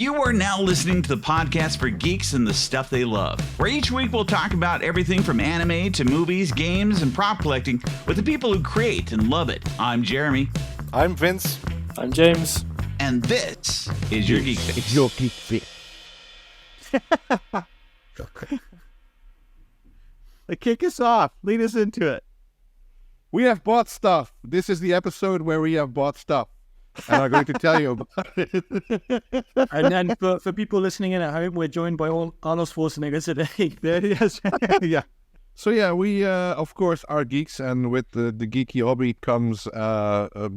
You are now listening to the podcast for geeks and the stuff they love, where each week we'll talk about everything from anime to movies, games, and prop collecting with the people who create and love it. I'm Jeromy. I'm Vinz. I'm James. And this is your Geek Fix. Your Geek Fix. Kick us off. Lead us into it. We have bought stuff. This is the episode where we have bought stuff. And I'm going to tell you about it. And then for people listening in at home, we're joined by Arnold Schwarzenegger today. There he is. Yeah. So yeah, we of course are geeks, and with the geeky hobby comes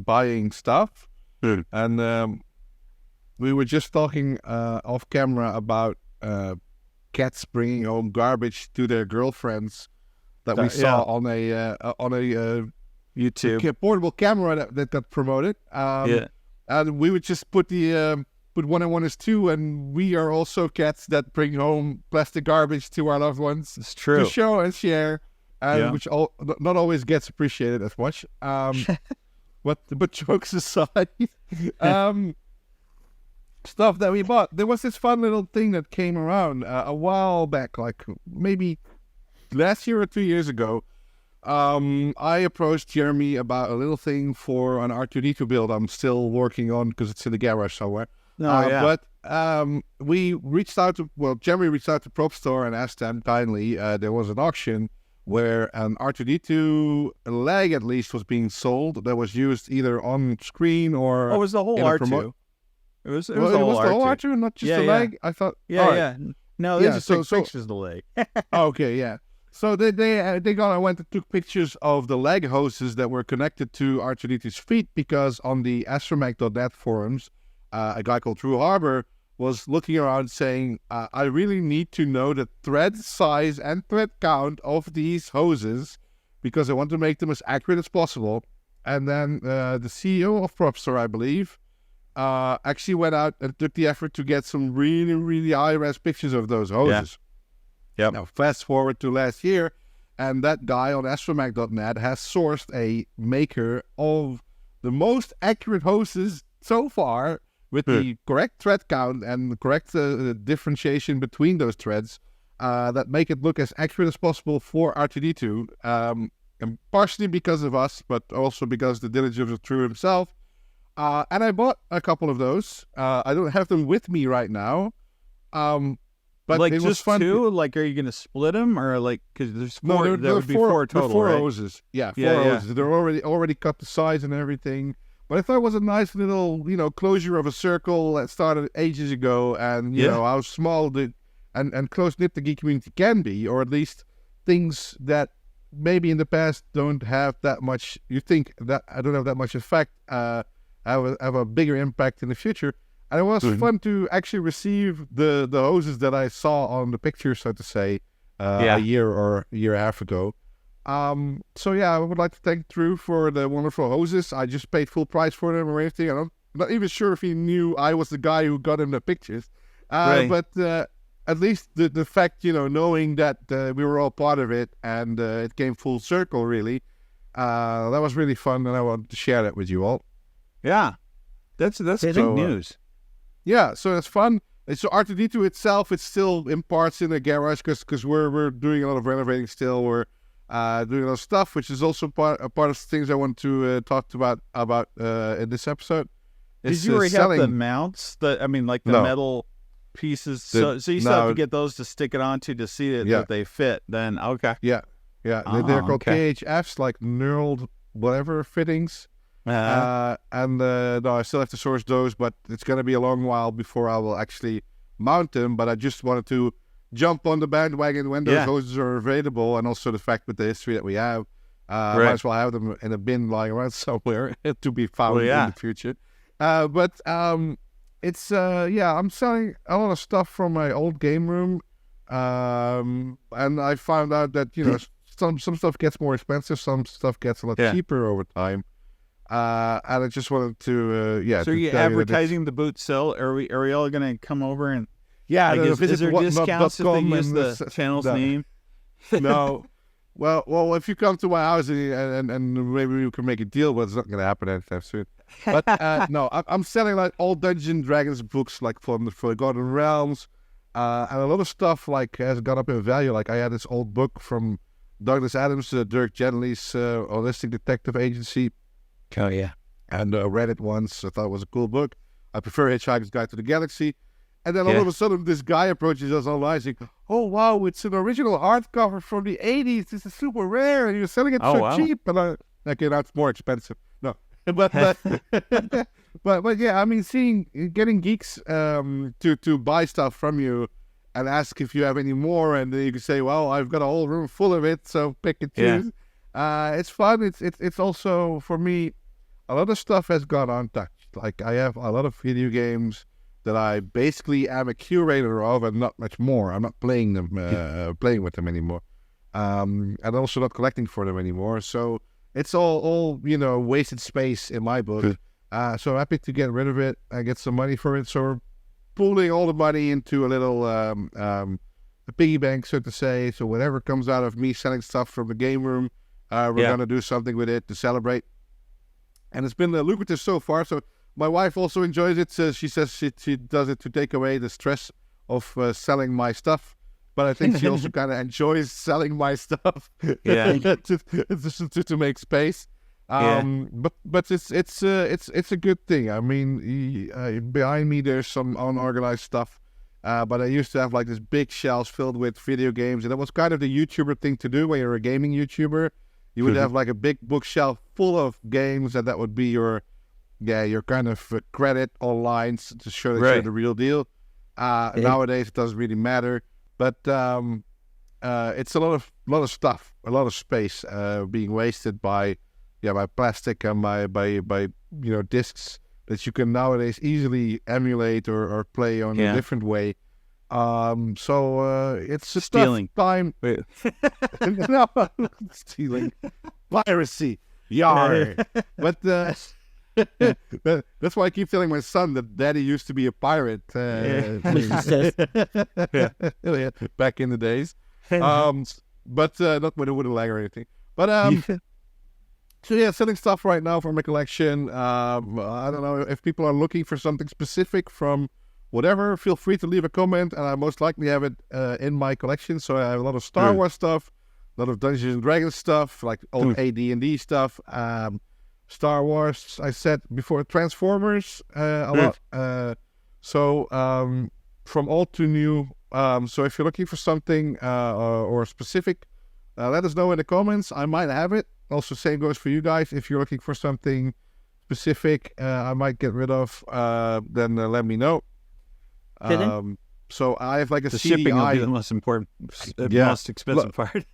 buying stuff. And we were just talking off camera about cats bringing home garbage to their girlfriends that we saw on a YouTube portable camera that promoted. And we would just put one and one is two, and we are also cats that bring home plastic garbage to our loved ones. It's true. To show and share, which not always gets appreciated as much. But jokes aside, stuff that we bought. There was this fun little thing that came around a while back, like maybe last year or 2 years ago. I approached Jeromy about a little thing for an R2D2 build I'm still working on because it's in the garage somewhere. But we reached out to, Jeromy reached out to Prop Store and asked them kindly, there was an auction where an R2D2 leg at least was being sold that was used either on screen or... Oh, it was the whole R2. It was the whole R2, not just the leg? I thought... Yeah. No, they just took pictures of the leg. Okay, yeah. So they went and took pictures of the leg hoses that were connected to R2D2's feet, because on the astromech.net forums, a guy called True Harbor was looking around saying, I really need to know the thread size and thread count of these hoses because I want to make them as accurate as possible. And then the CEO of PropStore, I believe, actually went out and took the effort to get some really, really high-res pictures of those hoses. Yep. Now, fast forward to last year, and that guy on astromech.net has sourced a maker of the most accurate hoses so far with the correct thread count and the correct differentiation between those threads that make it look as accurate as possible for R2D2. And partially because of us, but also because of the diligence of True himself. And I bought a couple of those. I don't have them with me right now. But like it was just fun. two? Like, are you going to split them, or like, because there's four? No, there would be four total, four right? hoses. Yeah, four hoses. They're already cut the size and everything. But I thought it was a nice little, closure of a circle that started ages ago, and you know how small and close knit the geek community can be, or at least things that maybe in the past don't have that much. You think that I don't have that much effect, have a bigger impact in the future. And it was fun to actually receive the hoses that I saw on the picture, so to say, a year or a year and a half ago. So yeah, I would like to thank Drew for the wonderful hoses. I just paid full price for them or anything. I'm not even sure if he knew I was the guy who got him the pictures. But at least the fact, knowing that we were all part of it and it came full circle, really, that was really fun, and I wanted to share that with you all. Yeah, that's big news. Yeah, so it's fun. So R2D2 itself, it's still in parts in the garage because we're doing a lot of renovating still. We're doing a lot of stuff, which is also part of the things I want to talk about in this episode. Did you already have the mounts? The metal pieces. So you still have to get those to stick it onto to see that they fit. Then okay. Yeah. They're called KHFs, like knurled whatever fittings. No, I still have to source those, but it's going to be a long while before I will actually mount them. But I just wanted to jump on the bandwagon when those hoses are available, and also the fact with the history that we have, might as well have them in a bin lying around somewhere to be found in the future. But it's I'm selling a lot of stuff from my old game room, and I found out that some stuff gets more expensive, some stuff gets a lot cheaper over time. And I just wanted to, So are you advertising the boot sale? Are we all going to come over and... Yeah, is there discounts if they use the channel's name? No. Well, if you come to my house and maybe we can make a deal, but it's not going to happen anytime soon. But no, I'm selling like all Dungeons and Dragons books, like from the Forgotten Realms, and a lot of stuff like has gone up in value. Like I had this old book from Douglas Adams, Dirk Gently's Holistic Detective Agency. Oh yeah, and read it once. I thought it was a cool book. I prefer Hitchhiker's Guide to the Galaxy. And then all of a sudden, this guy approaches us online saying, "Oh wow, it's an original hardcover from the '80s. This is super rare, and you're selling it cheap." And okay, that's more expensive. No, but yeah, I mean, getting geeks to buy stuff from you and ask if you have any more, and then you can say, "Well, I've got a whole room full of it, so pick and choose." It's fun. It's also for me, a lot of stuff has gone untouched. Like I have a lot of video games that I basically am a curator of, and not much more. I'm not playing them, playing with them anymore, and also not collecting for them anymore. So it's all wasted space in my book. So happy to get rid of it and get some money for it. So we're pooling all the money into a little a piggy bank, so to say. So whatever comes out of me selling stuff from the game room, we're gonna do something with it to celebrate. And it's been lucrative so far. So my wife also enjoys it. She says she does it to take away the stress of selling my stuff. But I think she also kind of enjoys selling my stuff. Yeah, to make space. But it's a good thing. I mean, behind me there's some unorganized stuff. But I used to have like this big shelves filled with video games, and that was kind of the YouTuber thing to do when you're a gaming YouTuber. You would have like a big bookshelf full of games, and that would be your kind of credit online to show that you're the real deal. Nowadays it doesn't really matter, but it's a lot of stuff, a lot of space being wasted by plastic and by discs that you can nowadays easily emulate or play on a different way. So it's a stealing time. No, stealing, piracy, yar. But that's why I keep telling my son that Daddy used to be a pirate. Back in the days. But not with a wooden leg or anything. But so yeah, selling stuff right now from my collection. I don't know if people are looking for something specific from whatever, feel free to leave a comment, and I most likely have it in my collection. So I have a lot of Star Wars stuff, a lot of Dungeons and Dragons stuff, like old AD&D stuff. Star Wars, I said before, Transformers, a lot. So from old to new. So if you're looking for something or specific, let us know in the comments. I might have it. Also, same goes for you guys. If you're looking for something specific, I might get rid of, then let me know. So I have like a the CDI. Shipping will be the most important, most expensive part.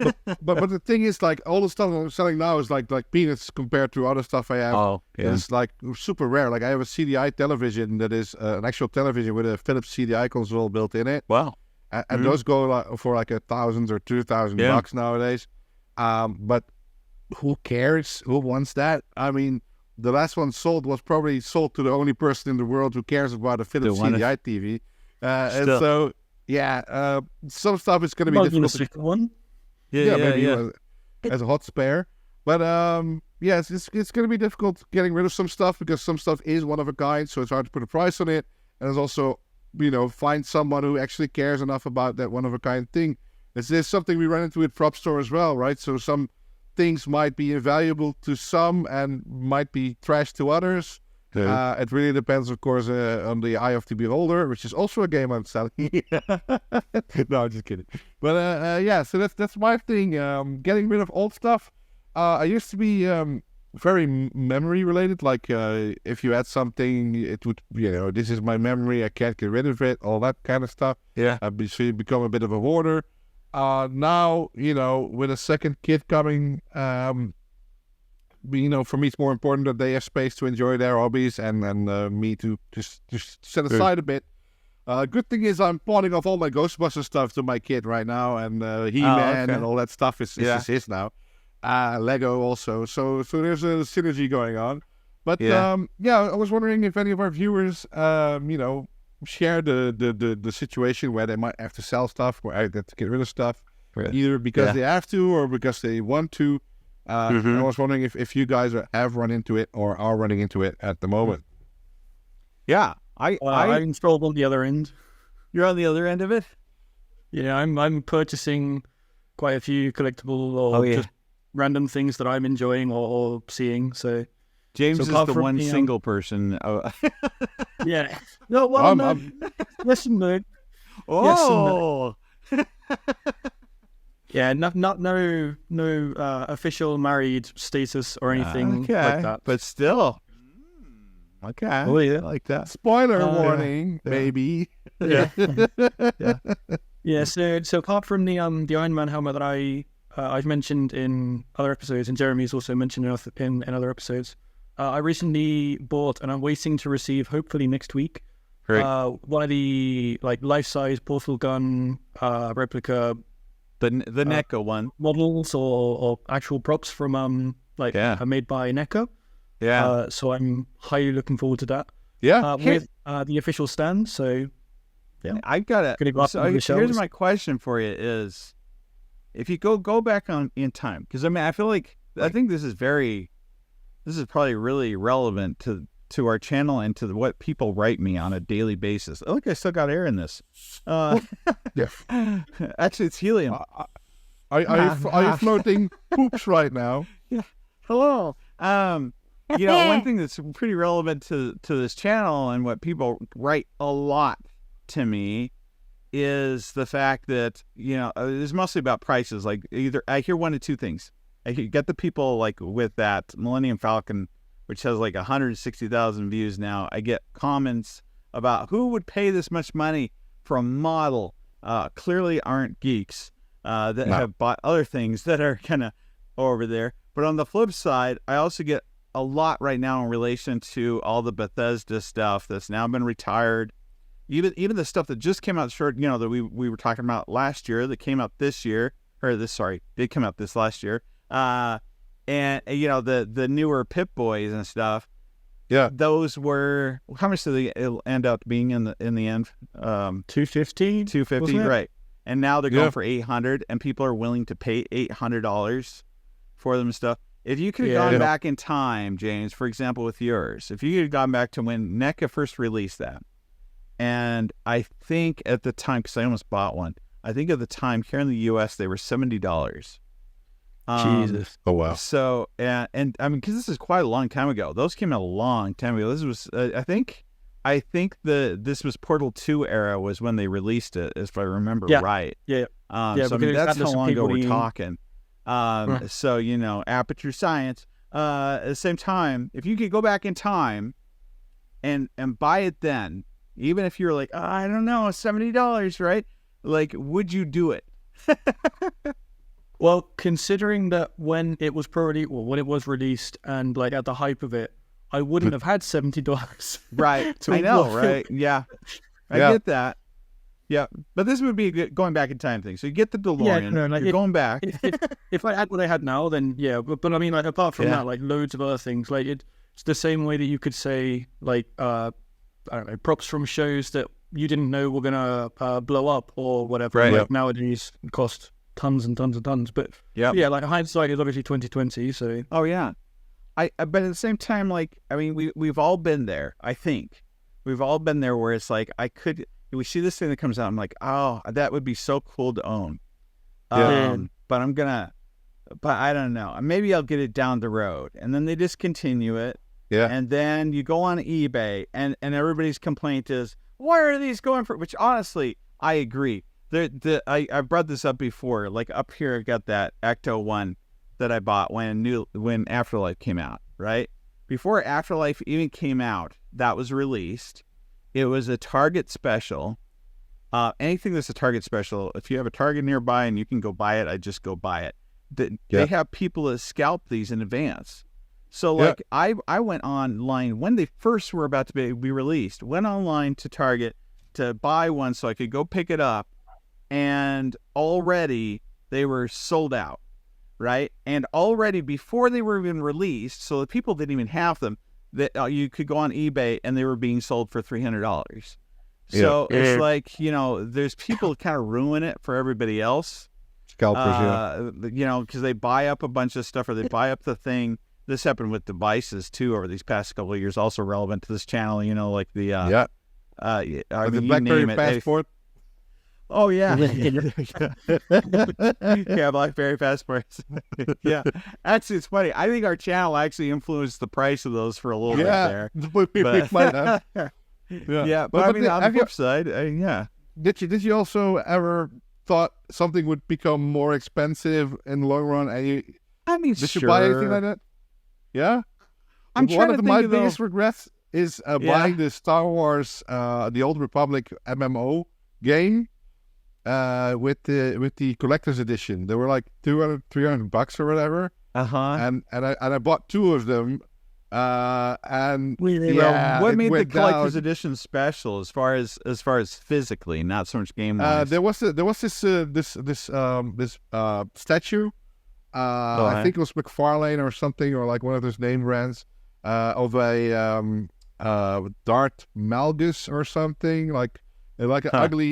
but the thing is, like, all the stuff I'm selling now is like peanuts compared to other stuff I have. Oh, yeah. It's like super rare. Like I have a CDI television that is an actual television with a Philips CDI console built in it. Wow. And those go for like $1,000 or $2,000 nowadays. But who cares? Who wants that? I mean, the last one was probably sold to the only person in the world who cares about a Philips CDI TV. And so, some stuff is going to be difficult. One? Maybe as a hot spare. But it's going to be difficult getting rid of some stuff because some stuff is one of a kind, so it's hard to put a price on it. And it's also, find someone who actually cares enough about that one of a kind thing. There's something we run into with Prop Store as well, right? So some things might be invaluable to some and might be trash to others. It really depends, of course, on the eye of the beholder, which is also a game I'm selling. No, I'm just kidding. But so that's my thing. Getting rid of old stuff. I used to be very memory related. Like if you had something, it would, this is my memory. I can't get rid of it. All that kind of stuff. Yeah. So you become a bit of a hoarder. Now, with a second kid coming, for me it's more important that they have space to enjoy their hobbies and me to just set aside a bit. Good thing is I'm pawning off all my Ghostbusters stuff to my kid right now, and He-Man and all that stuff is his now. Lego also, so there's a synergy going on. But I was wondering if any of our viewers share the situation where they might have to sell stuff or have to get rid of stuff, either because they have to or because they want to. I was wondering if you guys have run into it or are running into it at the moment. Yeah, I installed on the other end. You're on the other end of it? Yeah, I'm purchasing quite a few collectible or just random things that I'm enjoying or seeing. So James is the one single person. Yeah. No, well, no. Yes and no. Oh. Yes and no. No official married status or anything like that. But still. Okay. Oh yeah, I like that. Spoiler warning, baby. Yeah. Yeah. So apart from the Iron Man helmet that I've mentioned in other episodes, and Jeremy's also mentioned in other episodes, I recently bought, and I'm waiting to receive, hopefully next week, one of the life-size portal gun replica, the NECA one models or actual props from made by NECA. Yeah. So I'm highly looking forward to that. Yeah. With the official stand. So yeah, I've got it. So here's my question for you: is if you go back in time, because I feel like I think this is probably really relevant to our channel and to what people write me on a daily basis. Oh, look, I still got air in this. Yeah. Actually, it's helium. Are you floating poops right now? Yeah. Hello. One thing that's pretty relevant to this channel and what people write a lot to me is the fact that, it's mostly about prices. Like either I hear one of two things. I get the people with that Millennium Falcon, which has 160,000 views now. I get comments about who would pay this much money for a model. Clearly aren't geeks that have bought other things that are kind of over there. But on the flip side, I also get a lot right now in relation to all the Bethesda stuff that's now been retired. Even the stuff that just came out that we were talking about last year, that came out this year, did come out this last year. And the newer Pip Boys and stuff. Yeah. Those were, how much did they end up being in the end? $250. $250, right. And now they're going for $800, and people are willing to pay $800 for them and stuff. If you could have gone back in time, James, for example, with yours, if you had gone back to when NECA first released that, and I think at the time, because I almost bought one, I think at the time here in the U.S. they were $70. Jesus. Oh, wow. So, and I mean, because this is quite a long time ago. Those came out a long time ago. This was, I think this was Portal 2 era was when they released it, if I remember right. Yeah. So I mean, that's how long ago we're talking. So, aperture science. At the same time, if you could go back in time and buy it then, even if you're like, I don't know, $70, right? Would you do it? Well, considering that when it was released and at the hype of it, I wouldn't have had $70. Right. I know, right? Yeah. I get that. Yeah, but this would be a good going back in time thing. So you get the DeLorean, you're going back. If I had what I had now, then yeah. But I mean, apart from that, loads of other things. It's the same way that you could say, I don't know, props from shows that you didn't know were gonna blow up or whatever. Right. Nowadays cost tons and tons and tons. But yeah, hindsight is obviously 2020. So oh yeah, but at the same time, we've all been there. I think we've all been there where it's we see this thing that comes out, I'm like, oh, that would be so cool to own. But I don't know. Maybe I'll get it down the road. And then they discontinue it. Yeah. And then you go on eBay and everybody's complaint is, why are these going for, which honestly, I agree. I brought this up before, up here, I've got that Ecto 1 that I bought when Afterlife came out, right? Before Afterlife even came out, that was released. It was a Target special. Anything that's a Target special, if you have a Target nearby and you can go buy it, I just go buy it. They have people that scalp these in advance. So I went online when they first were about to be released, went online to Target to buy one so I could go pick it up, and already they were sold out, right? And already before they were even released, so the people didn't even have them, that you could go on eBay and they were being sold for $300. So it's there's people kind of ruin it for everybody else. Scalpers, you know, because they buy up a bunch of stuff or they buy up the thing. This happened with devices too over these past couple of years. Also relevant to this channel, you know, like the the BlackBerry Passport. Oh yeah, yeah, BlackBerry passports. Yeah, actually, it's funny. I think our channel actually influenced the price of those for a little bit there. But, might have. Yeah, but I mean, on the flip side, yeah. Did you also ever thought something would become more expensive in the long run? And you, I mean, did sure. you buy anything like that? Yeah, I'm one trying of to my think biggest regrets is buying the Star Wars, the Old Republic MMO game. With the collector's edition, they were like $200-$300 or whatever. And I bought 2 of them. And what made the collector's edition special as far as physically, not so much game wise? There was this statue. I think it was McFarlane or something, or like one of those name brands of a Darth Malgus or something like an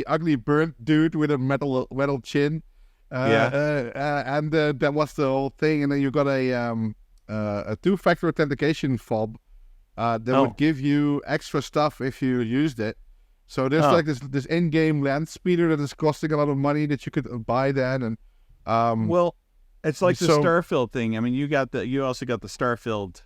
ugly burnt dude with a metal chin. And that was the whole thing. And then you got a 2-factor authentication fob that would give you extra stuff if you used it. So there's like this in-game land speeder that is costing a lot of money that you could buy then. And well, it's like the Starfield thing. I mean, you also got the Starfield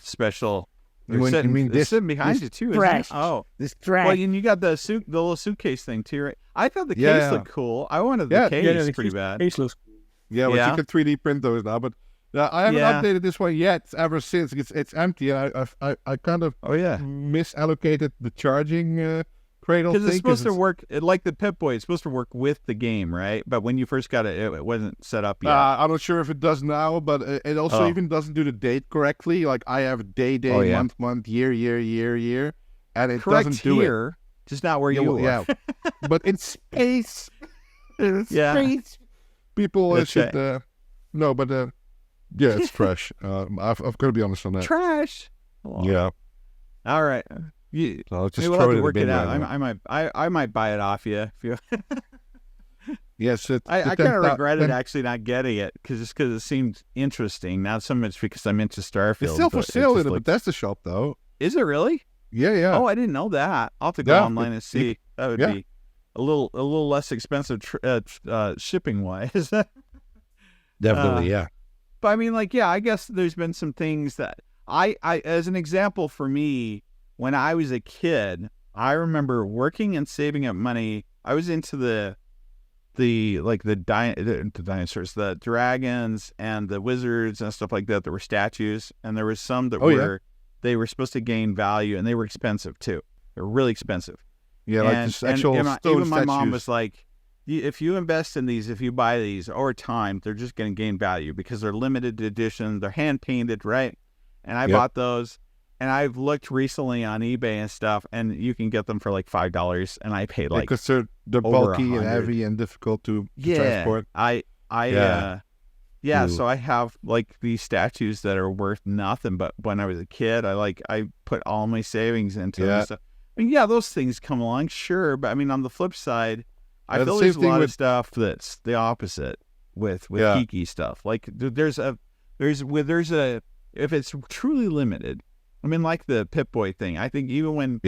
special. You mean this sitting behind you too? Trash. This trash. Well, and you got the little suitcase thing too, right? I thought the case looked cool. I wanted the case pretty bad. Case looks cool. Yeah, but you can 3D print those now. But I haven't updated this one yet. Ever since it's empty, and I kind of misallocated the charging cradle thing. Because it's supposed to work like the Pip-Boy. It's supposed to work with the game, right? But when you first got it, it wasn't set up yet. I'm not sure if it does now, but it also even doesn't do the date correctly. Like I have day, month, year, and it doesn't do it. Just not where you are. Yeah, but in space, space, people should no, but yeah, it's trash. I've got to be honest on that. Trash. Yeah. All right. I'll just we'll throw have it to work in it the out. bin right I might buy it off you if you. Yes, I kind of regretted actually not getting it because it seemed interesting. Not so much because I'm into Starfield. It's still for sale in the Bethesda shop, though. Is it really? Yeah. Oh, I didn't know that. I'll have to go online and see. That would be a little less expensive shipping wise. Definitely, yeah. But I mean, like, I guess there's been some things that I as an example for me, when I was a kid, I remember working and saving up money. I was into the dinosaurs, the dragons and the wizards and stuff like that. There were statues, and there were some that they were supposed to gain value, and they were expensive too. They were really expensive. Yeah, like just actual stone even my statues. mom was like, if you invest in these, if you buy these over time, they're just going to gain value because they're limited edition, they're hand painted, right? And I bought those, and I've looked recently on eBay and stuff, and you can get them for like $5, and I paid like because they're bulky and heavy and difficult to transport. So I have like these statues that are worth nothing, but when I was a kid, I put all my savings into them. So, I mean, those things come along, sure, but I mean, on the flip side, I feel there's a lot of stuff that's the opposite with geeky stuff. Like if it's truly limited, I mean, like the Pip-Boy thing, I think even when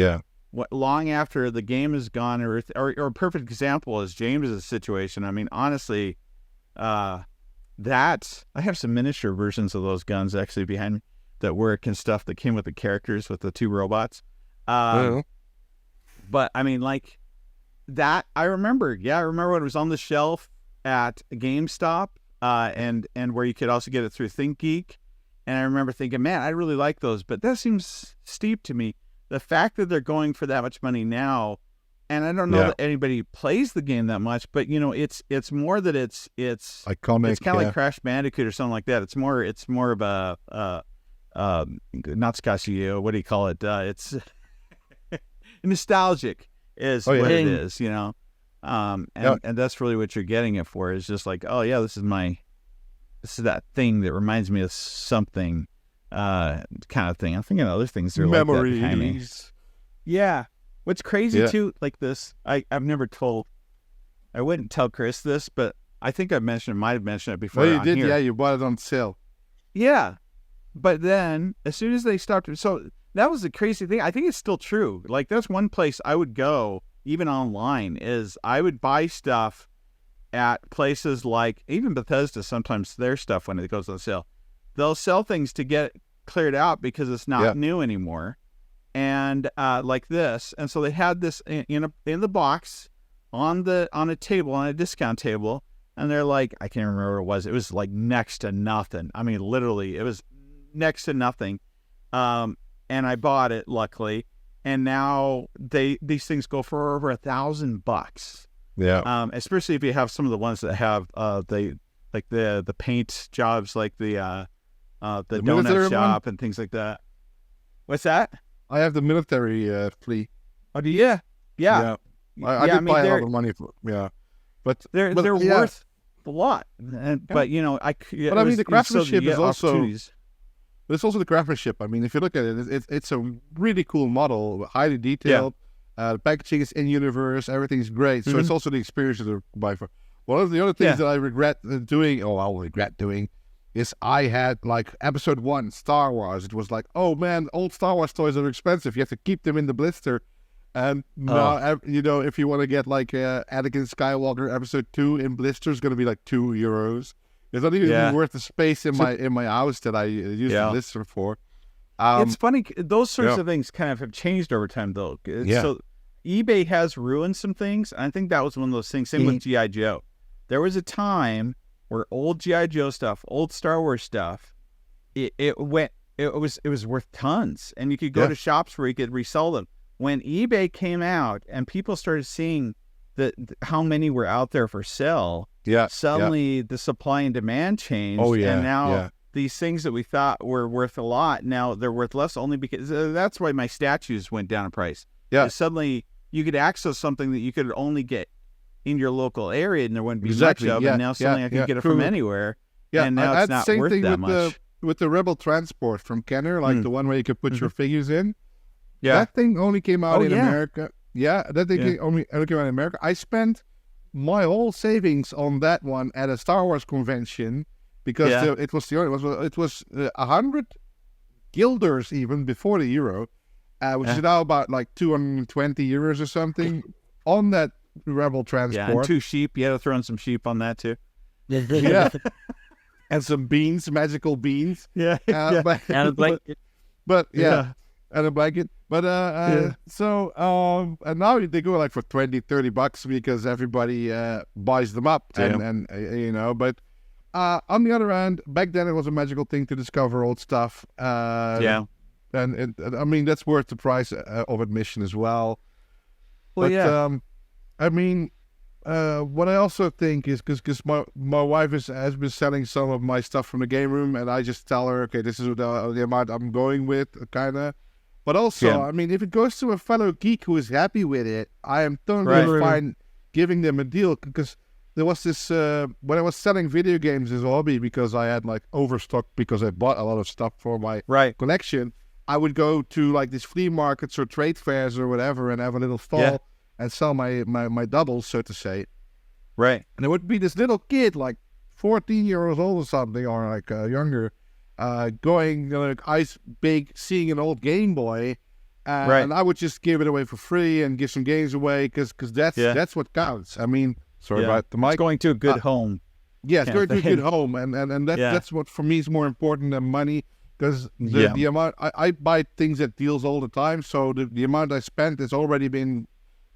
long after the game is gone, or a perfect example is James's situation. I mean, honestly, I have some miniature versions of those guns actually behind me that work and stuff that came with the characters with the 2 robots. But I mean, like that, I remember when it was on the shelf at GameStop, and where you could also get it through ThinkGeek. And I remember thinking, man, I really like those, but that seems steep to me. The fact that they're going for that much money now, and I don't know that anybody plays the game that much, but it's more that it's iconic. It's kind of like Crash Bandicoot or something like that. It's more of a not Scotch-Yeo, what do you call it? It's nostalgic is what it is, and that's really what you're getting it for. Is just like, this is that thing that reminds me of something, kind of thing. I'm thinking of other things that are memories. Like that behind me. Yeah. What's crazy too, like this, I wouldn't tell Chris this, but I think might have mentioned it before. Well, you on did, here. yeah. You bought it on sale. Yeah. But then, as soon as they stopped, so that was the crazy thing. I think it's still true. Like, that's one place I would go, even online, is I would buy stuff at places like, even Bethesda, sometimes their stuff, when it goes on sale, they'll sell things to get it cleared out because it's not new anymore. And like this. And so they had this in the box on a table, on a discount table. And they're like, I can't remember what it was. It was like next to nothing. I mean, literally, it was next to nothing. And I bought it, luckily. And now these things go for over $1,000. Yeah. Especially if you have some of the ones that have the paint jobs, like the donut shop and things like that. What's that? I have the military fleet. Oh, do you? Yeah. I did buy a lot of money for. Yeah. But they're worth a lot. But you know, I mean, the craftsmanship is also. But it's also the craftsmanship. I mean, if you look at it, it's a really cool model, highly detailed. The packaging is in universe. Everything's great. So it's also the experience to buy for. One of the other things that I regret doing, is I had like episode 1 Star Wars. It was like, oh man, old Star Wars toys are expensive. You have to keep them in the blister. And now, you know, if you want to get like Anakin Skywalker episode 2 in blister, it's going to be like €2. It's not even worth the space in my house that I use the blister for. It's funny. Those sorts of things kind of have changed over time, though. So eBay has ruined some things. I think that was one of those things. Same with G.I. Joe. There was a time where old G.I. Joe stuff, old Star Wars stuff, it was worth tons, and you could go to shops where you could resell them. When eBay came out and people started seeing how many were out there for sale, suddenly the supply and demand changed. And now these things that we thought were worth a lot, now they're worth less, only because that's why my statues went down in price. Suddenly you could access something that you could only get in your local area, and there wouldn't be much of, and now suddenly I can get it from anywhere. And now it's not worth that much. With the Rebel Transport from Kenner, like the one where you could put your figures in. That thing only came out in America. That thing only came out in America. I spent my whole savings on that one at a Star Wars convention because it was 100 guilders even before the euro, which is now about like €220 or something on that Rebel Transport. And 2 sheep. You had to throw in some sheep on that too. And some beans, magical beans. And a blanket. And a blanket. But so and now they go like for $20-30 because everybody buys them up and you know. But on the other hand, back then it was a magical thing to discover old stuff. And I mean that's worth the price of admission as well. I mean, what I also think is because my wife has been selling some of my stuff from the game room, and I just tell her, okay, this is the amount I'm going with, kind of. But also, I mean, if it goes to a fellow geek who is happy with it, I am totally fine giving them a deal. Because there was this, when I was selling video games as a hobby, because I had like overstock because I bought a lot of stuff for my collection, I would go to like these flea markets or trade fairs or whatever and have a little stall and sell my doubles, so to say. Right. And there would be this little kid, like 14 years old or something, or like younger, going like ice big, seeing an old Game Boy, and I would just give it away for free and give some games away because that's what counts. I mean, sorry about the mic. It's going to a good home. Yeah, it's going to a good home, and that's what for me is more important than money, because the amount I buy things at deals all the time, so the amount I spent has already been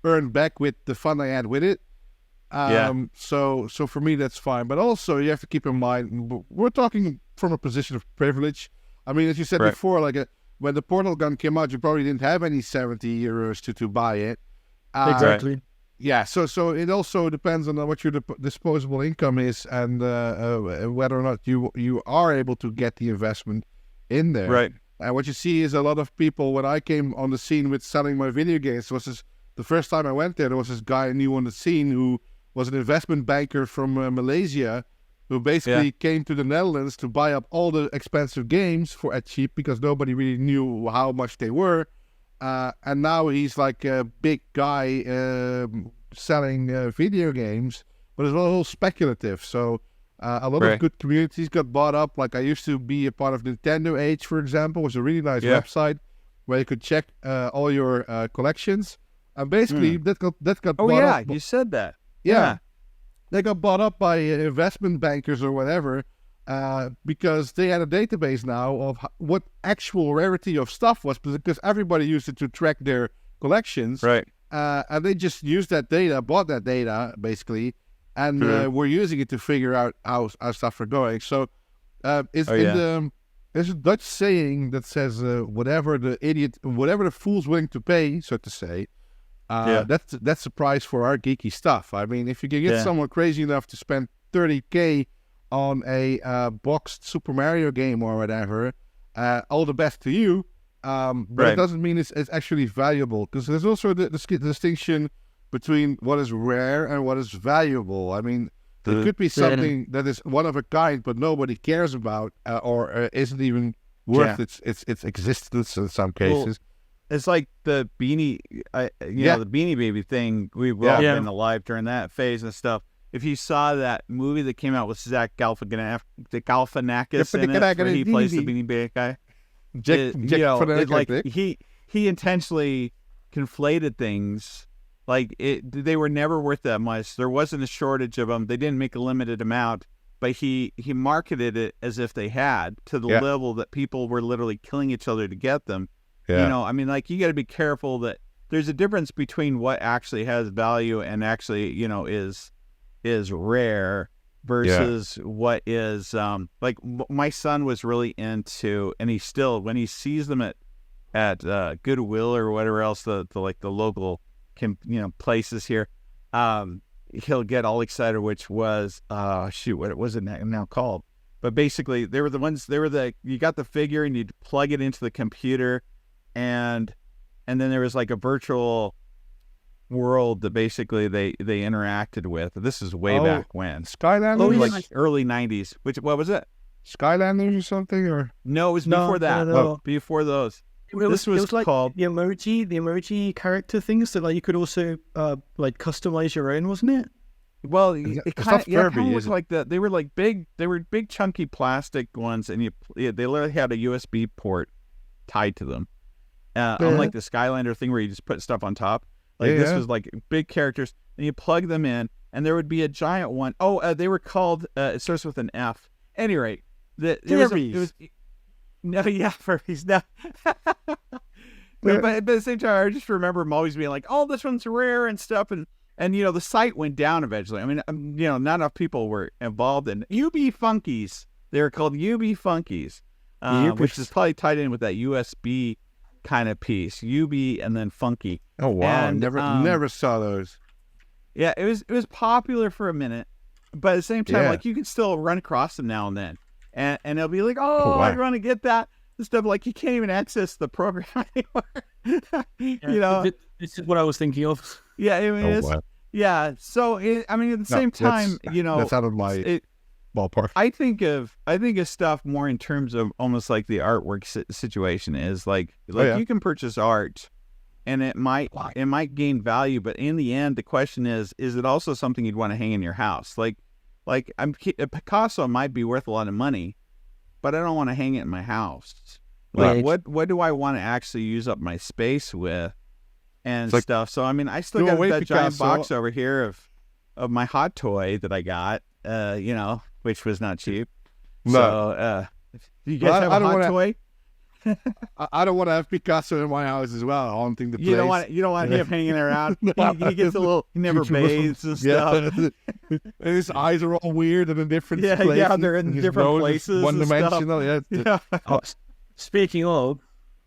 earned back with the fun I had with it. So for me that's fine, but also you have to keep in mind we're talking from a position of privilege. I mean, as you said before, like when the Portal gun came out, you probably didn't have any €70 to buy it. Exactly. Yeah. So it also depends on what your disposable income is and whether or not you are able to get the investment in there. Right. And what you see is a lot of people. When I came on the scene with selling my video games, the first time I went there was this guy I knew on the scene who was an investment banker from Malaysia, who basically came to the Netherlands to buy up all the expensive games at cheap because nobody really knew how much they were. And now he's like a big guy selling video games but it's a little speculative. So a lot of good communities got bought up. Like I used to be a part of Nintendo Age, for example, which was a really nice website where you could check all your collections. And basically, that got bought up. You said that. Yeah. They got bought up by investment bankers or whatever because they had a database now of what actual rarity of stuff was, because everybody used it to track their collections. Right. And they just used that data, bought that data, basically, and were using it to figure out how stuff are going. So there's a Dutch saying that says, whatever the fool's willing to pay, so to say, that's the price for our geeky stuff. I mean, if you can get someone crazy enough to spend $30K on a boxed Super Mario game or whatever, all the best to you. But it doesn't mean it's actually valuable, because there's also the distinction between what is rare and what is valuable. I mean, it could be something that is one of a kind, but nobody cares about, or isn't even worth its existence in some cases. It's like the Beanie, the Beanie Baby thing. We've all been alive during that phase and stuff. If you saw that movie that came out with Zach Galifianakis in it, where he plays the Beanie Baby guy, he intentionally conflated things. Like they were never worth that much. There wasn't a shortage of them. They didn't make a limited amount, but he marketed it as if they had, to the level that people were literally killing each other to get them. Yeah. You know, I mean, like, you got to be careful that there's a difference between what actually has value and actually, you know, is rare versus what is, like, my son was really into, and he still, when he sees them at Goodwill or whatever else, the local, places here, he'll get all excited, which was, what was it now called? But basically, you got the figure and you'd plug it into the computer, and then there was like a virtual world that basically they interacted with. This is way back when. Skylanders? Like early 90s. What was it? Skylanders or something? Or no, it was before that. No. Before those. It was like called the emoji character things that, like, you could also like customize your own, wasn't it? Well, it kind of was like that. They were like big chunky plastic ones, and they literally had a USB port tied to them. Unlike the Skylander thing where you just put stuff on top. This was like big characters, and you plug them in, and there would be a giant one. They were called, it starts with an F. At any rate, Furbies. No. But at the same time, I just remember them always being like, this one's rare and stuff, and the site went down eventually. I mean, not enough people were involved in UB Funkies. They were called UB Funkies, which is probably tied in with that USB kind of piece, UB and then Funky. Oh wow! And, never saw those. Yeah, it was popular for a minute, but at the same time, like, you can still run across them now and then, and they'll be like, wow. I want to get that stuff. Like, you can't even access the program anymore. This is what I was thinking of. Yeah, I mean, yeah. So at the same time, that's out of my ballpark. I think of stuff more in terms of almost like the artwork situation is like you can purchase art, and it might gain value, but in the end, the question is it also something you'd want to hang in your house? Like a Picasso might be worth a lot of money, but I don't want to hang it in my house. Like, what do I want to actually use up my space with and stuff? So I mean, I still got that giant box over here of my hot toy that I got, which was not cheap. No. So, you guys have a hot toy? I don't want to have Picasso in my house as well, haunting the place. You don't want him hanging around. He gets a little. He never bathes and stuff. And his eyes are all weird and in different places. Yeah, they're in different places. One dimensional. Yeah. Speaking of,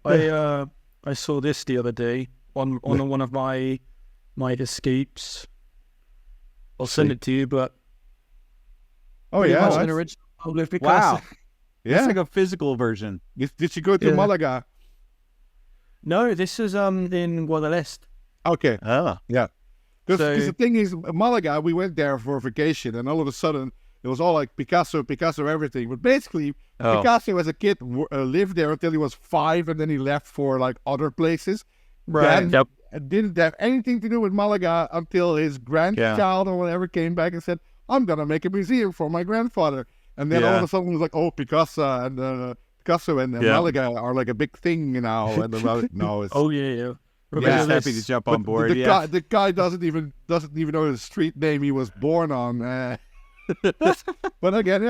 I saw this the other day on one of my escapes. I'll send it to you, but. Oh yeah, an original Picasso. Wow. Yeah, it's like a physical version. Did you go to Malaga? No, this is in Guadalest. Okay. Oh. Yeah. Because the thing is, Malaga, we went there for a vacation, and all of a sudden, it was all like Picasso, everything. But basically, Picasso as a kid lived there until he was 5, and then he left for like other places. Right. didn't have anything to do with Malaga until his grandchild or whatever came back and said, I'm going to make a museum for my grandfather. And then all of a sudden it was like, oh, Picasso and Malaga are like a big thing now. And no, it's... Oh, yeah. Everybody's happy to jump on board. The guy doesn't even know the street name he was born on. But again,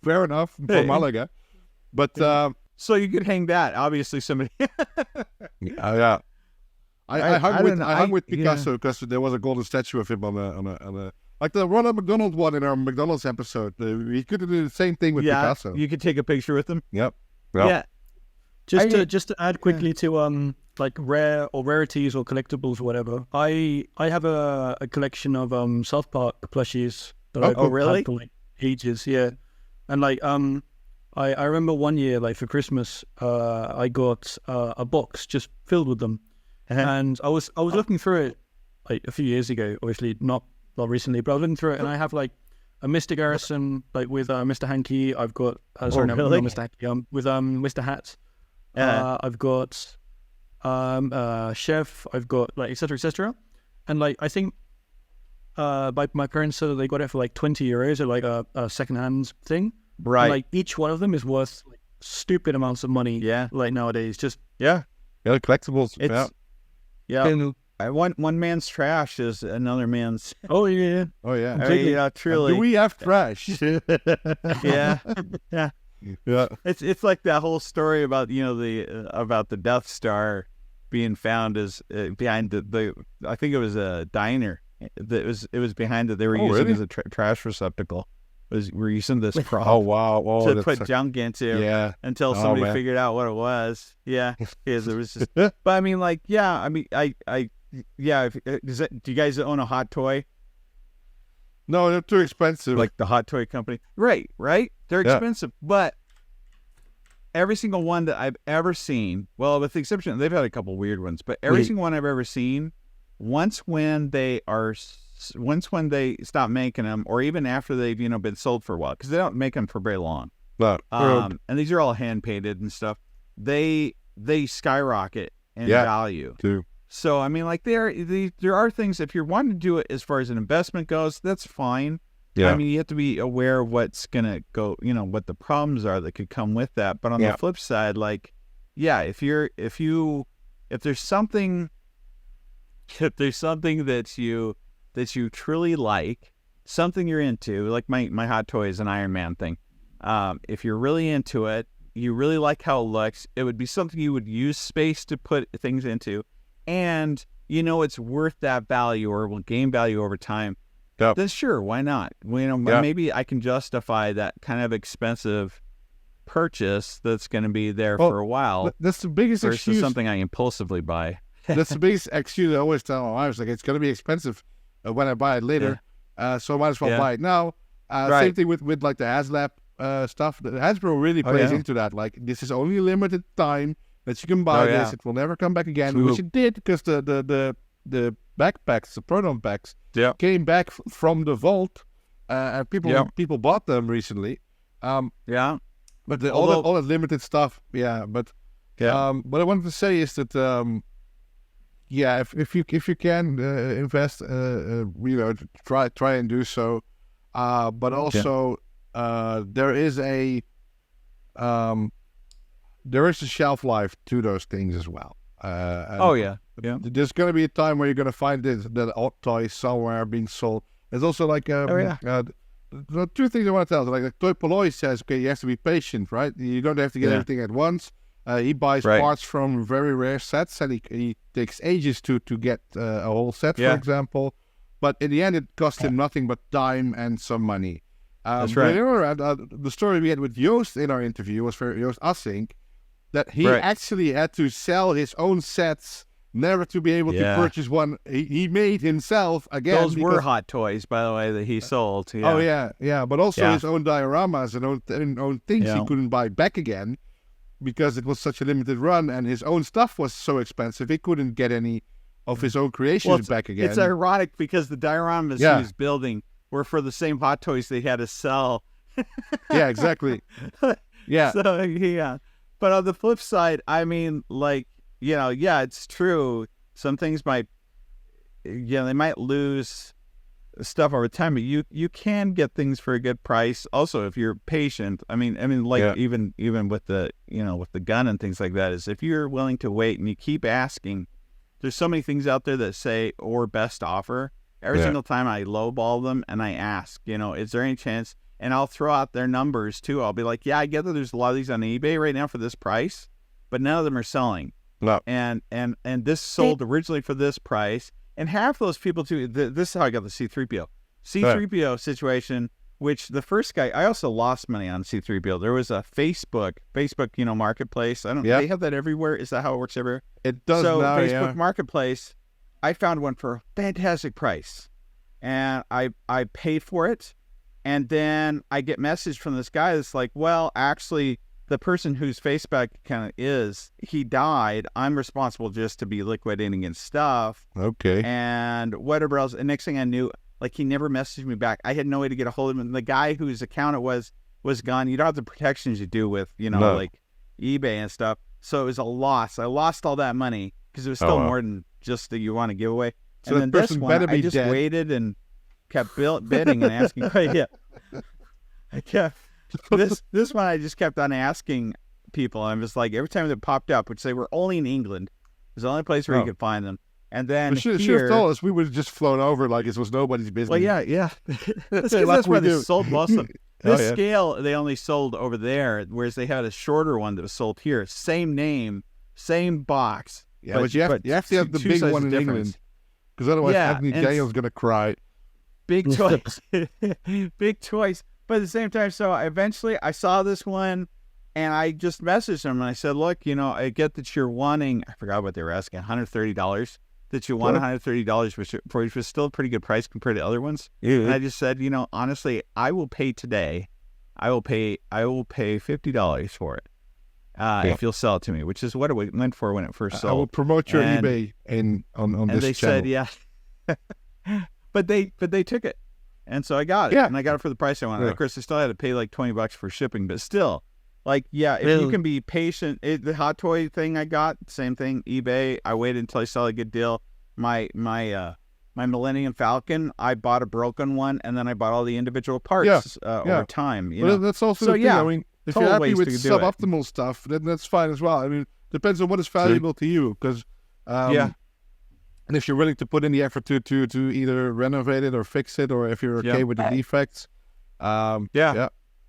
fair enough for Malaga. But so you could hang that. Obviously, somebody. I hung with Picasso because there was a golden statue of him on a like the Ronald McDonald one in our McDonald's episode. We could do the same thing with Picasso. You could take a picture with him. Yep. Yeah. Just to add quickly to like rare or rarities or collectibles or whatever. I have a collection of South Park plushies that I've had for like ages. Yeah, and like I remember one year, like for Christmas, I got a box just filled with them, and I was looking through it like a few years ago. Obviously not recently, but I was looking through it, and I have like a Mr. Garrison like with Mr. Hanky. I've got not Mr. Hanky, with Mr. Hat. I've got Chef. I've got like etc. And like I think my parents said that they got it for like €20 or like a secondhand thing. Right. And, like each one of them is worth like, stupid amounts of money. Yeah. Like nowadays, just collectibles. One man's trash is another man's. Oh yeah. Oh yeah. I mean, truly. Do we have trash? Yeah. It's like that whole story about about the Death Star being found as behind the I think it was a diner that was behind it. They were using as a trash receptacle. We're using this prop. Oh wow! To put junk into. Until somebody figured out what it was. Yeah. Because it was just. But I mean, like, yeah. I mean, do you guys own a hot toy? No, they're too expensive. Like the hot toy company, right? They're expensive, but every single one that I've ever seen, well, with the exception, they've had a couple weird ones, but every single one I've ever seen, once when they stop making them, or even after they've been sold for a while, because they don't make them for very long. And these are all hand painted and stuff. They skyrocket in value too. So I mean, like there are things, if you're wanting to do it as far as an investment goes, that's fine. Yeah. I mean, you have to be aware of what's gonna go, what the problems are that could come with that. But on the flip side, like, if there's something that you truly like, something you're into, like my hot toy is an Iron Man thing. If you're really into it, you really like how it looks, it would be something you would use space to put things into. And it's worth that value or will gain value over time. Yep. Then sure, why not? Maybe I can justify that kind of expensive purchase that's going to be there for a while. That's the biggest versus excuse. Something I impulsively buy. That's the biggest excuse I always tell my wife. Like, it's going to be expensive when I buy it later, so I might as well buy it now. Same thing with like the HasLab stuff. The Hasbro really plays into that. Like, this is only a limited time that you can buy this. It will never come back again, which it did, because the backpacks, the Proton packs, came back from the vault, and people bought them recently. But all that limited stuff, But what I wanted to say is that if you can invest, try and do so. But also there is a shelf life to those things as well. There's going to be a time where you're going to find that odd toy somewhere being sold. There's also like there are two things I want to tell. Like Toy Polloi says, okay, you have to be patient, right? You don't have to get everything at once. He buys parts from very rare sets, and he takes ages to get a whole set, for example. But in the end, it cost him nothing but time and some money. That's right. The story we had with Joost in our interview was for Joost Assink, that he actually had to sell his own sets, never to be able to purchase one he made himself again. Those were hot toys, by the way, that he sold. Yeah. Oh, but also his own dioramas and own things he couldn't buy back again, because it was such a limited run, and his own stuff was so expensive, he couldn't get any of his own creations back again. It's ironic, because the dioramas he was building were for the same hot toys they had to sell. Yeah, exactly. Yeah. So, But on the flip side, I mean, like, it's true. Some things might, they might lose stuff over time, but you can get things for a good price. Also, if you're patient, I mean, like even with the, with the gun and things like that, is if you're willing to wait and you keep asking, there's so many things out there that say, or best offer. Every single time I lowball them and I ask, is there any chance? And I'll throw out their numbers too. I'll be like, yeah, I get that there's a lot of these on eBay right now for this price, but none of them are selling. No. And this sold originally for this price. And half of those people too, this is how I got the C-3PO. C-3PO situation, which the first guy, I also lost money on C-3PO. There was a Facebook, marketplace. They have that everywhere. Is that how it works everywhere? It does now, Facebook Marketplace, I found one for a fantastic price. And I paid for it. And then I get message from this guy that's like, well, actually, the person whose Facebook account he died. I'm responsible just to be liquidating his stuff. Okay. And whatever else. And next thing I knew, like, he never messaged me back. I had no way to get a hold of him. And the guy whose account it was gone. You don't have the protections you do with, like eBay and stuff. So it was a loss. I lost all that money because it was still more than just that you want to give away. So and then this one, I just waited and kept bidding and asking. I kept. This one I just kept on asking people. I was like, every time they popped up, which they were only in England, it was the only place where you could find them. And then should have told us. We would have just flown over like it was nobody's business. Well, yeah. That's where they sold most of them. This scale, they only sold over there, whereas they had a shorter one that was sold here. Same name, same box. Yeah, but you have to have the big one in England, because otherwise Anthony Daniel's going to cry. Big choice. Big choice. But at the same time, so eventually I saw this one and I just messaged him and I said, look, I get that you're wanting, I forgot what they were asking, $130, that you want $130, which was still a pretty good price compared to other ones. Yeah. And I just said, honestly, I will pay today. I will pay $50 for it if you'll sell it to me, which is what it went for when it first sold. I will promote your eBay on this they channel. Said, yeah. but they took it. And so I got it, and I got it for the price I wanted. Of course, I still had to pay like $20 for shipping, but still, if you can be patient. The hot toy thing I got, same thing, eBay. I waited until I saw a good deal. My Millennium Falcon, I bought a broken one, and then I bought all the individual parts over time. That's also the thing. I mean, if you're happy with suboptimal stuff, then that's fine as well. I mean, depends on what is valuable to you, because and if you're willing to put in the effort to either renovate it or fix it, or if you're okay with the defects, that's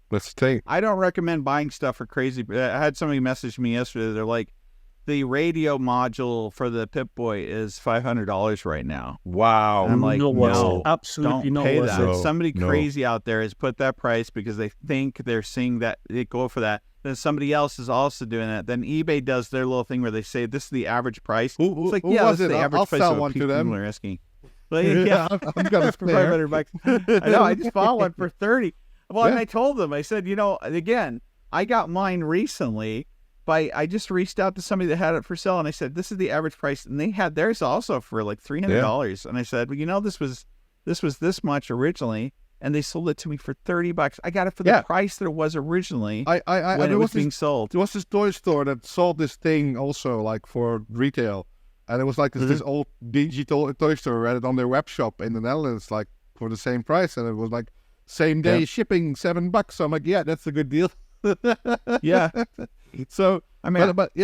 the thing. I don't recommend buying stuff for crazy. I had somebody message me yesterday. They're like, the radio module for the Pip-Boy is $500 right now. Wow. And I'm like, no, absolutely don't pay that. No, somebody crazy out there has put that price because they think they're seeing that they go for that. Then somebody else is also doing that. Then eBay does their little thing where they say this is the average price. It's like, that's the average I'll price. I'll sell one to them. Are asking. Like, I'm gonna for $500. I know. I just bought one for $30. Well, and I told them. I said, again, I got mine recently. I just reached out to somebody that had it for sale, and I said, this is the average price, and they had theirs also for like $300. And I said, well, this was this much originally. And they sold it to me for $30. I got it for the price that it was originally when it was being sold. There was this toy store that sold this thing also, like for retail, and it was like this old dingy toy store. Had it on their web shop in the Netherlands, like for the same price, and it was like same day shipping, $7. So I'm like, that's a good deal. So I mean, but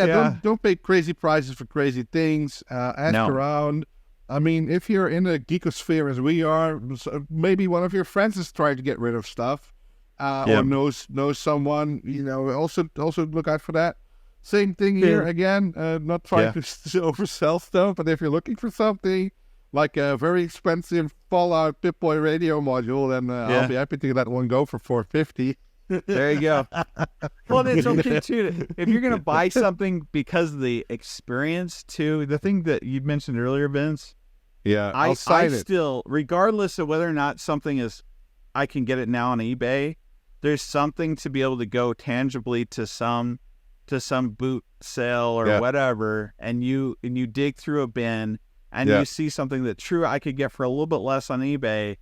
don't pay crazy prices for crazy things. Ask around. I mean, if you're in a geekosphere as we are, maybe one of your friends is trying to get rid of stuff, or knows someone. Also look out for that. Same thing here again. Not trying to oversell stuff, but if you're looking for something like a very expensive Fallout Pip-Boy radio module, then I'll be happy to let one go for $450. There you go. Well, it's okay too. If you're gonna buy something because of the experience too, the thing that you mentioned earlier, Vinz. Yeah, I still, regardless of whether or not something is, I can get it now on eBay. There's something to be able to go tangibly to some boot sale or whatever, and you dig through a bin and you see something that I could get for a little bit less on eBay.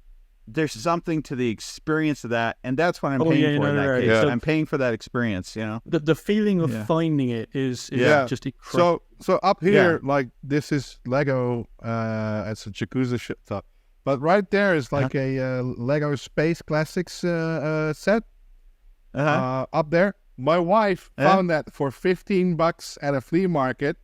there's something to the experience of that, and that's what I'm paying for in that case. So I'm paying for that experience, you know. The feeling of finding it is just incredible. So up here, like this is Lego. It's a Yakuza stuff, but right there is like a Lego Space Classics set. Up there, my wife found that for $15 at a flea market,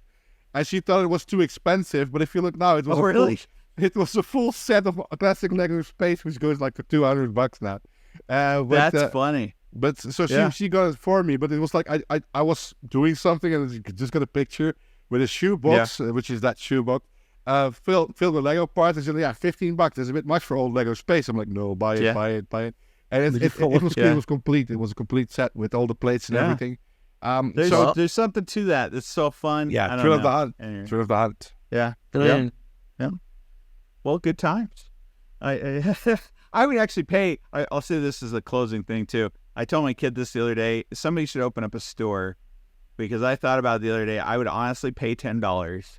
and she thought it was too expensive. But if you look now, it was it was a full set of classic Lego Space, which goes like for $200 now. That's funny. But so she got it for me. But it was like I was doing something and just got a picture with a shoebox, which is that shoebox, filled with Lego parts. And said, $15. That's a bit much for old Lego Space. I'm like, no, buy it. And it was complete. It was a complete set with all the plates and everything. There's something to that. It's so fun. Yeah, thrill of the hunt. Thrill of the hunt. Yeah. Yeah. Well, good times. I would actually pay. I'll say this as a closing thing too. I told my kid this the other day. Somebody should open up a store, because I thought about it the other day. I would honestly pay $10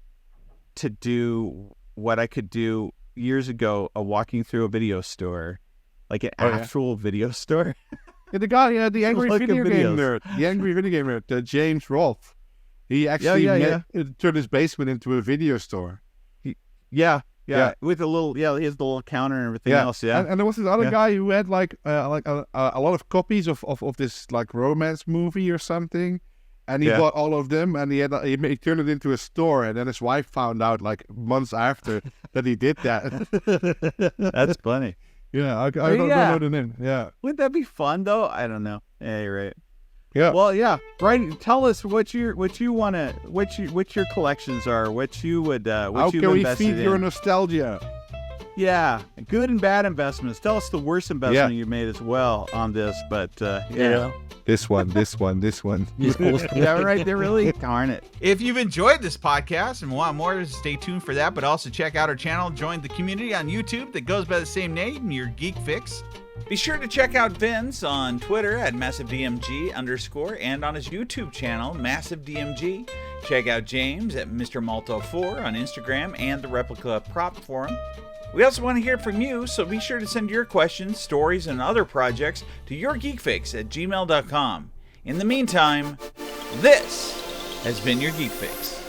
to do what I could do years ago, walking through a video store, like an actual video store. The guy, the angry video game nerd, James Rolfe. He actually turned his basement into a video store. Yeah, with a little, he has the little counter and everything else. Yeah, and there was this other guy who had like a lot of copies of this like romance movie or something, and he bought all of them, and he turned it into a store, and then his wife found out like months after that he did that. That's funny. Yeah, I don't know the name. Yeah, wouldn't that be fun though? I don't know. Yeah, you're right. Yeah. Well, yeah. Right. Tell us what your collections are. What you would. How can we feed your nostalgia? Yeah, good and bad investments. Tell us the worst investment you made as well on this. But this one. Yeah, right. They're really darn it. If you've enjoyed this podcast and want more, stay tuned for that. But also check out our channel. Join the community on YouTube that goes by the same name, Your Geek Fix. Be sure to check out Vinz on Twitter at massivedmg_ and on his YouTube channel, massivedmg. Check out James at Mr. Malto4 on Instagram and the Replica Prop Forum. We also want to hear from you, so be sure to send your questions, stories, and other projects to yourgeekfix@gmail.com. In the meantime, this has been Your Geek Fix.